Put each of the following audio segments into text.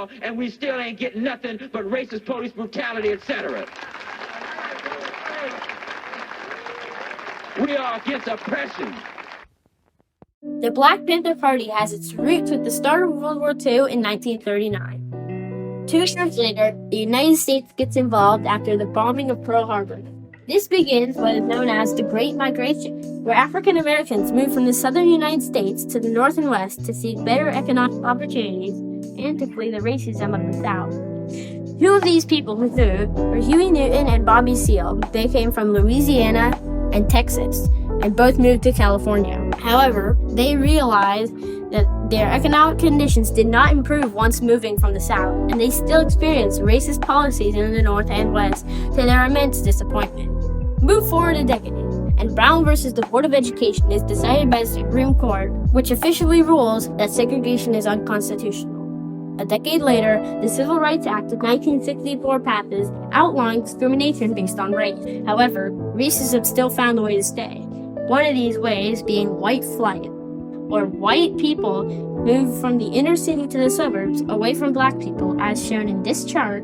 law, and we still ain't getting nothing but racist police brutality, etc. We are against oppression. The Black Panther Party has its roots with the start of World War II in 1939. 2 years later, the United States gets involved after the bombing of Pearl Harbor. This begins what is known as the Great Migration, where African Americans moved from the southern United States to the north and west to seek better economic opportunities and to flee the racism of the South. 2 of these people who moved were Huey Newton and Bobby Seale. They came from Louisiana and Texas, and both moved to California. However, they realized that their economic conditions did not improve once moving from the South, and they still experienced racist policies in the North and West to their immense disappointment. Move forward a decade, and Brown versus the Board of Education is decided by the Supreme Court, which officially rules that segregation is unconstitutional. A decade later, the Civil Rights Act of 1964 passes, outlawing discrimination based on race. However, racism still found a way to stay. One of these ways being white flight, where white people move from the inner city to the suburbs away from black people, as shown in this chart.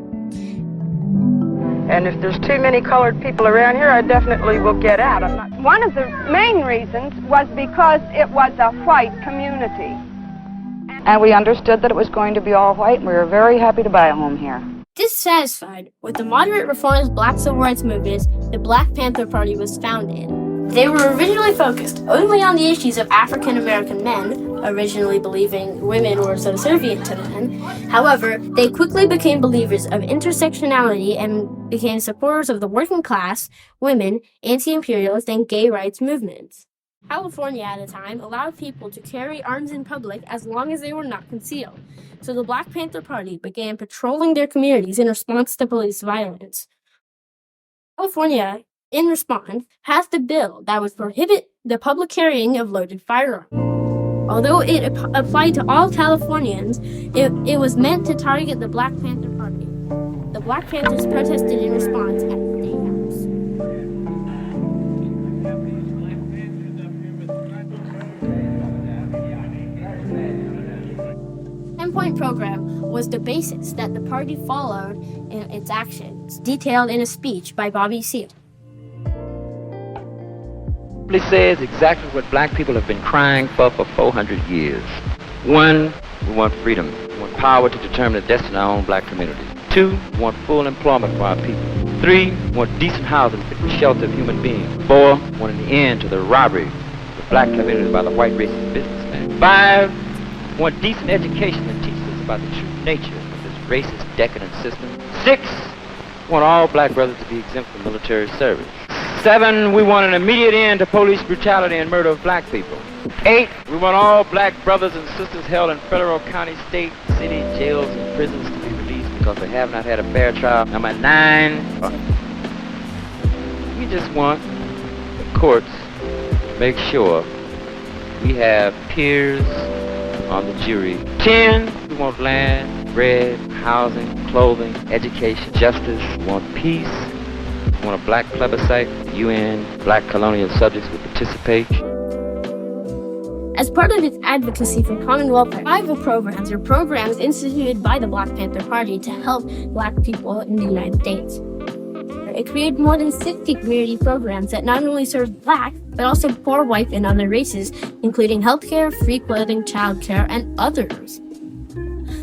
And if there's too many colored people around here, I definitely will get out. One of the main reasons was because it was a white community. And we understood that it was going to be all white, and we were very happy to buy a home here. Dissatisfied with the moderate reformist black civil rights movements, the Black Panther Party was founded. They were originally focused only on the issues of African American men, originally believing women were subservient to men. However, they quickly became believers of intersectionality and became supporters of the working class, women, anti-imperialist, and gay rights movements. California at the time allowed people to carry arms in public as long as they were not concealed, so the Black Panther Party began patrolling their communities in response to police violence. California, in response, passed a bill that would prohibit the public carrying of loaded firearms. Although it applied to all Californians, it was meant to target the Black Panther Party. The Black Panthers protested in response at the State House. The 10-point program was the basis that the party followed in its actions, detailed in a speech by Bobby Seale. It says exactly what black people have been crying for 400 years. 1, we want freedom. We want power to determine the destiny of our own black community. 2, we want full employment for our people. 3, we want decent housing fit the shelter of human beings. 4, we want an end to the robbery of the black community by the white racist businessmen. 5, we want decent education that teaches us about the true nature of this racist, decadent system. 6, we want all black brothers to be exempt from military service. 7, we want an immediate end to police brutality and murder of black people. 8, we want all black brothers and sisters held in federal, county, state, city, jails, and prisons to be released because they have not had a fair trial. Number 9, we just want the courts to make sure we have peers on the jury. 10, we want land, bread, housing, clothing, education, justice. We want peace. We want a black plebiscite. UN, black colonial subjects will participate. As part of its advocacy for common welfare, survival programs are programs instituted by the Black Panther Party to help black people in the United States. It created more than 60 community programs that not only served black, but also poor white and other races, including healthcare, free clothing, childcare, and others.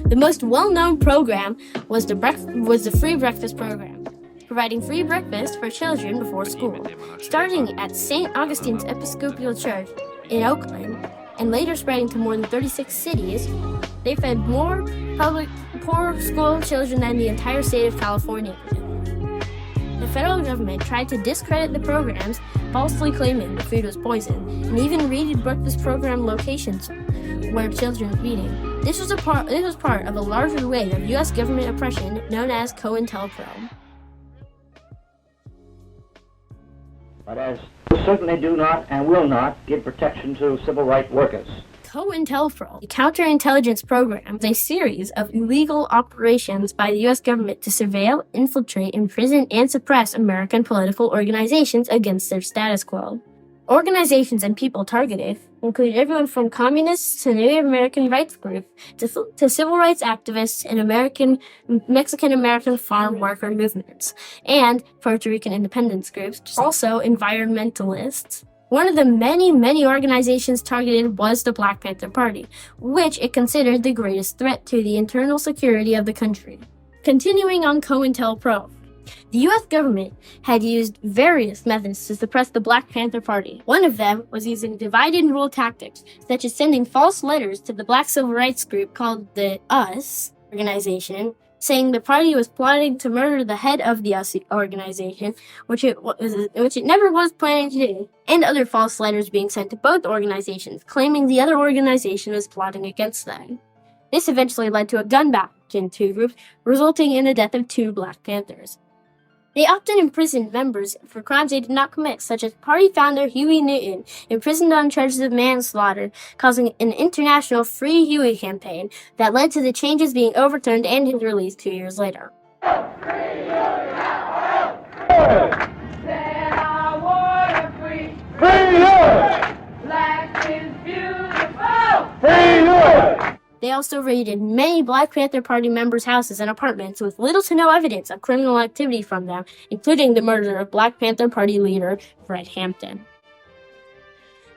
The most well-known program was the free breakfast program, providing free breakfast for children before school. Starting at St. Augustine's Episcopal Church in Oakland, and later spreading to more than 36 cities, they fed more poor school children than the entire state of California. The federal government tried to discredit the programs, falsely claiming the food was poisoned, and even raided breakfast program locations where children were eating. This was part of a larger wave of U.S. government oppression known as COINTELPRO. But as certainly do not and will not give protection to civil rights workers. COINTELPRO, a counterintelligence program, is a series of illegal operations by the U.S. government to surveil, infiltrate, imprison, and suppress American political organizations against their status quo. Organizations and people targeted include everyone from communists to Native American rights groups to civil rights activists and Mexican-American farm worker movements, and Puerto Rican independence groups, also environmentalists. One of the many organizations targeted was the Black Panther Party, which it considered the greatest threat to the internal security of the country. Continuing on COINTELPRO, the U.S. government had used various methods to suppress the Black Panther Party. One of them was using divide-and-rule tactics, such as sending false letters to the Black civil rights group called the US organization, saying the party was plotting to murder the head of the US organization, which it never was planning to do, and other false letters being sent to both organizations, claiming the other organization was plotting against them. This eventually led to a gun battle between two groups, resulting in the death of 2 Black Panthers. They often imprisoned members for crimes they did not commit, such as party founder Huey Newton, imprisoned on charges of manslaughter, causing an international Free Huey campaign that led to the changes being overturned and his release 2 years later. They also raided many Black Panther Party members' houses and apartments with little to no evidence of criminal activity from them, including the murder of Black Panther Party leader Fred Hampton.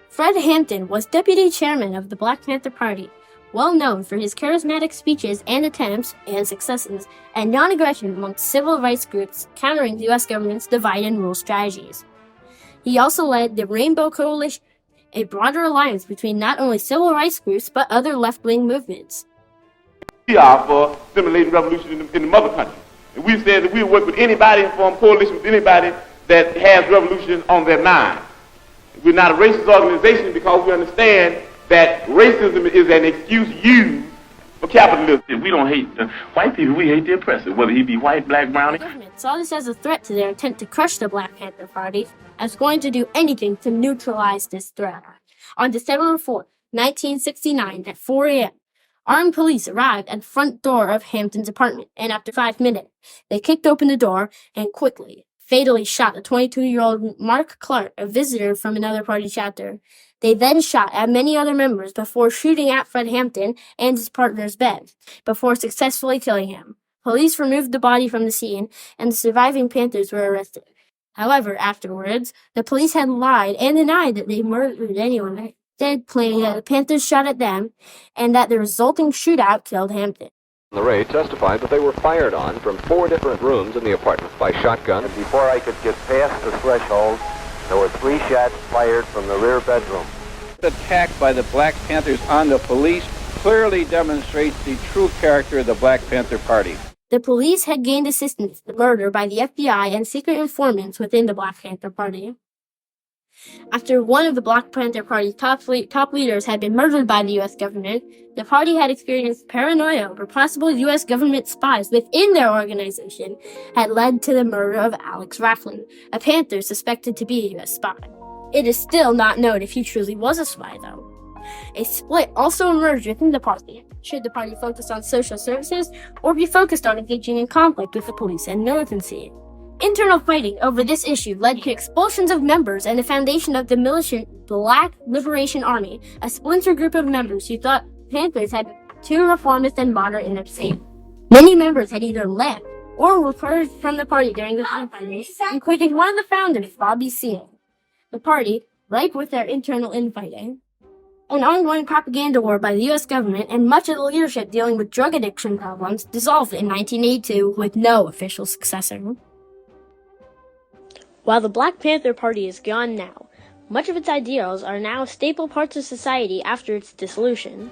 Fred Hampton was deputy chairman of the Black Panther Party, well known for his charismatic speeches and attempts and successes at non-aggression amongst civil rights groups countering the U.S. government's divide-and-rule strategies. He also led the Rainbow Coalition, a broader alliance between not only civil rights groups but other left-wing movements. We are for stimulating revolution in the mother country. And we've said that we'll work with anybody and form coalition with anybody that has revolution on their mind. We're not a racist organization because we understand that racism is an excuse used for capitalism. We don't hate the white people, we hate the oppressor, whether he be white, black, brown. The government saw this as a threat to their intent to crush the Black Panther Party, as going to do anything to neutralize this threat. On December 4, 1969, at 4 a.m., armed police arrived at the front door of Hampton's apartment, and after 5 minutes, they kicked open the door and quickly, fatally shot the 22-year-old Mark Clark, a visitor from another party chapter. They then shot at many other members before shooting at Fred Hampton and his partner's bed, before successfully killing him. Police removed the body from the scene, and the surviving Panthers were arrested. However, afterwards, the police had lied and denied that they murdered anyone, instead claiming that the Panthers shot at them and that the resulting shootout killed Hampton. The raid testified that they were fired on from 4 different rooms in the apartment by shotgun. And before I could get past the threshold, there were 3 shots fired from the rear bedroom. The attack by the Black Panthers on the police clearly demonstrates the true character of the Black Panther Party. The police had gained assistance in the murder by the FBI and secret informants within the Black Panther Party. After one of the Black Panther Party's top leaders had been murdered by the U.S. government, the party had experienced paranoia over possible U.S. government spies within their organization had led to the murder of Alex Raffling, a Panther suspected to be a U.S. spy. It is still not known if he truly was a spy, though. A split also emerged within the party. Should the party focus on social services or be focused on engaging in conflict with the police and militancy? Internal fighting over this issue led to expulsions of members and the foundation of the militant Black Liberation Army, a splinter group of members who thought Panthers had been too reformist and moderate in its faith. Many members had either left or were purged from the party during the infighting, including one of the founders, Bobby Seale. The party, ripe with their internal infighting, an ongoing propaganda war by the U.S. government, and much of the leadership dealing with drug addiction problems, dissolved in 1982 with no official successor. While the Black Panther Party is gone now, much of its ideals are now staple parts of society after its dissolution.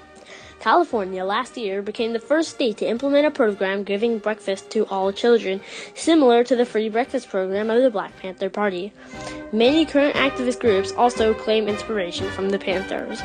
California last year became the first state to implement a program giving breakfast to all children, similar to the free breakfast program of the Black Panther Party. Many current activist groups also claim inspiration from the Panthers.